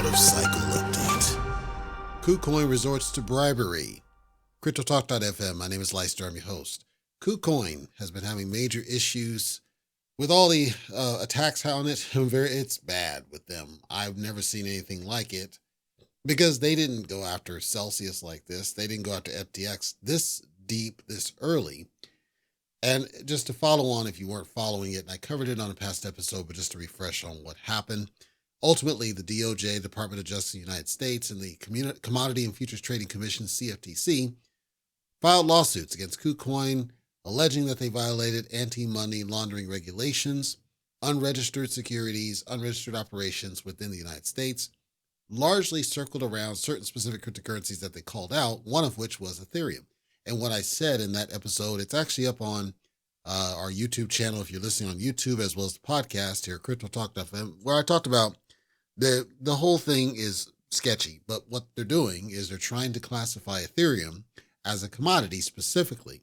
of cycle update. KuCoin resorts to bribery. CryptoTalk.fm. My name is Leister. I'm your host. KuCoin has been having major issues with all the attacks on it. It's bad with them. I've never seen anything like it because they didn't go after Celsius like this. They didn't go after FTX this deep, this early. And just to follow on, if you weren't following it, and I covered it on a past episode, but just to refresh on what happened. Ultimately, the DOJ, Department of Justice of the United States, and the Commodity and Futures Trading Commission, CFTC, filed lawsuits against KuCoin, alleging that they violated anti-money laundering regulations, unregistered securities, unregistered operations within the United States, largely circled around certain specific cryptocurrencies that they called out, one of which was Ethereum. And what I said in that episode, it's actually up on our YouTube channel if you're listening on YouTube, as well as the podcast here, CryptoTalk.fm, where I talked about the whole thing is sketchy, but what they're doing is they're trying to classify Ethereum as a commodity specifically.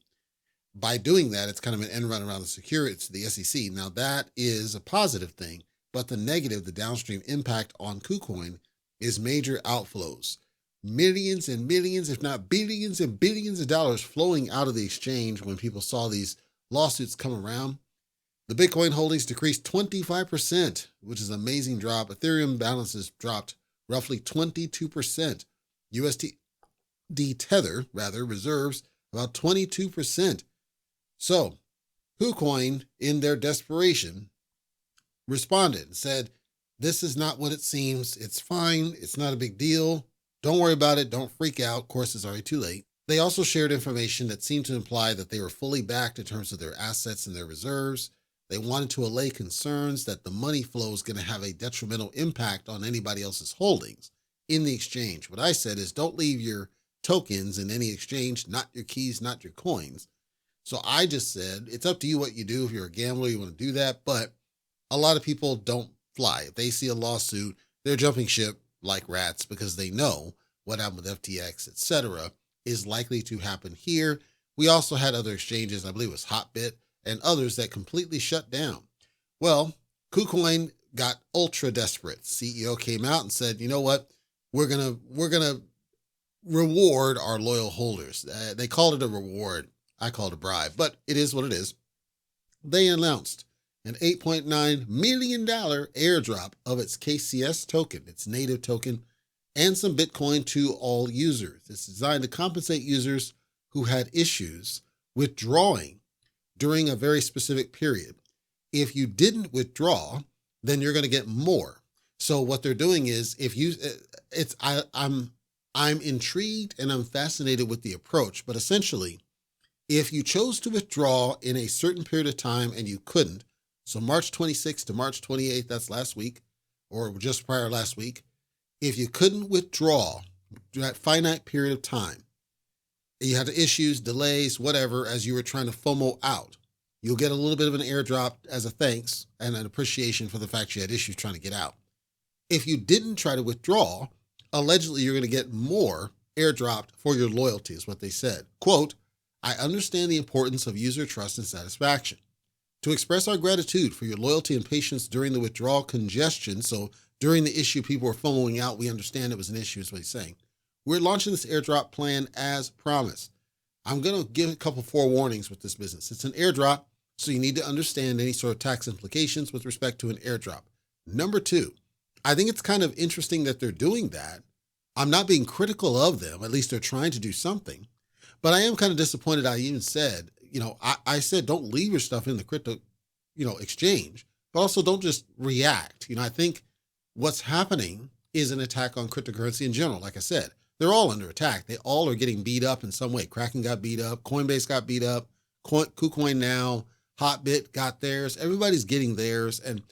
By doing that, it's kind of an end run around the security, the SEC. Now that is a positive thing, but the negative, the downstream impact on KuCoin is major outflows. Millions and millions, if not billions and billions of dollars flowing out of the exchange when people saw these lawsuits come around. The Bitcoin holdings decreased 25%, which is an amazing drop. Ethereum balances dropped roughly 22%. USD Tether, reserves about 22%. So, KuCoin, in their desperation, responded and said, this is not what it seems. It's fine. It's not a big deal. Don't worry about it. Don't freak out. Of course, it's already too late. They also shared information that seemed to imply that they were fully backed in terms of their assets and their reserves. They wanted to allay concerns that the money flow is going to have a detrimental impact on anybody else's holdings in the exchange. What I said is don't leave your tokens in any exchange, not your keys, not your coins. So I just said, it's up to you what you do. If you're a gambler, you want to do that. But a lot of people don't fly. If they see a lawsuit, they're jumping ship like rats because they know what happened with FTX, etc., is likely to happen here. We also had other exchanges, I believe it was Hotbit, and others that completely shut down. Well, KuCoin got ultra desperate. CEO came out and said, you know what? We're gonna reward our loyal holders. They called it a reward. I called it a bribe, but it is what it is. They announced an $8.9 million airdrop of its KCS token, its native token, and some Bitcoin to all users. It's designed to compensate users who had issues withdrawing during a very specific period. If you didn't withdraw, then you're going to get more. So what they're doing is, I'm intrigued and I'm fascinated with the approach, but essentially, if you chose to withdraw in a certain period of time and you couldn't, so March 26th to March 28th, that's last week, or just prior last week, if you couldn't withdraw that finite period of time, you had issues, delays, whatever, as you were trying to FOMO out, you'll get a little bit of an airdrop as a thanks and an appreciation for the fact you had issues trying to get out. If you didn't try to withdraw, allegedly you're going to get more airdropped for your loyalty, is what they said. Quote, I understand the importance of user trust and satisfaction. To express our gratitude for your loyalty and patience during the withdrawal congestion, so during the issue people were FOMOing out, we understand it was an issue, is what he's saying. We're launching this airdrop plan as promised. I'm going to give a couple forewarnings with this business. It's an airdrop, so you need to understand any sort of tax implications with respect to an airdrop. Number two, I think it's kind of interesting that they're doing that. I'm not being critical of them. At least they're trying to do something. But I am kind of disappointed. I even said, I said, don't leave your stuff in the crypto, exchange, but also don't just react. I think what's happening is an attack on cryptocurrency in general. Like I said, they're all under attack. They all are getting beat up in some way. Kraken got beat up. Coinbase got beat up. KuCoin now. Hotbit got theirs. Everybody's getting theirs. And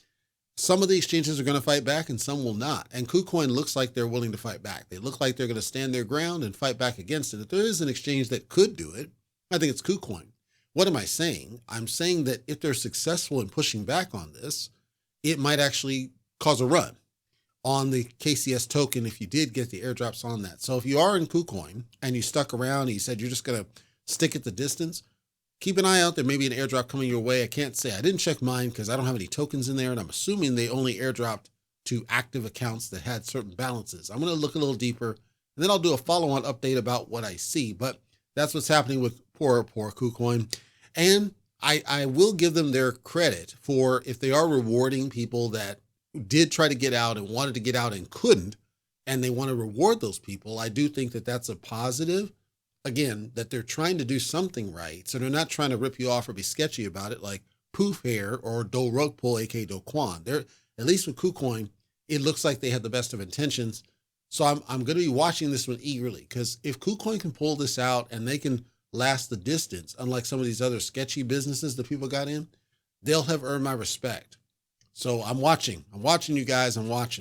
some of the exchanges are going to fight back and some will not. And KuCoin looks like they're willing to fight back. They look like they're going to stand their ground and fight back against it. If there is an exchange that could do it, I think it's KuCoin. What am I saying? I'm saying that if they're successful in pushing back on this, it might actually cause a run on the KCS token if you did get the airdrops on that. So if you are in KuCoin and you stuck around and you said you're just going to stick at the distance, keep an eye out. There may be an airdrop coming your way. I can't say. I didn't check mine because I don't have any tokens in there, and I'm assuming they only airdropped to active accounts that had certain balances. I'm going to look a little deeper, and then I'll do a follow-on update about what I see. But that's what's happening with poor KuCoin. And I will give them their credit for if they are rewarding people that did try to get out and wanted to get out and couldn't, and they want to reward those people. I do think that that's a positive. Again, that they're trying to do something right. So they're not trying to rip you off or be sketchy about it like Poof Hair or Do Rug Pull, aka Do Kwon. They're, at least with KuCoin, it looks like they have the best of intentions. So I'm going to be watching this one eagerly, because if KuCoin can pull this out and they can last the distance, unlike some of these other sketchy businesses that people got in, they'll have earned my respect. So I'm watching you guys. I'm watching.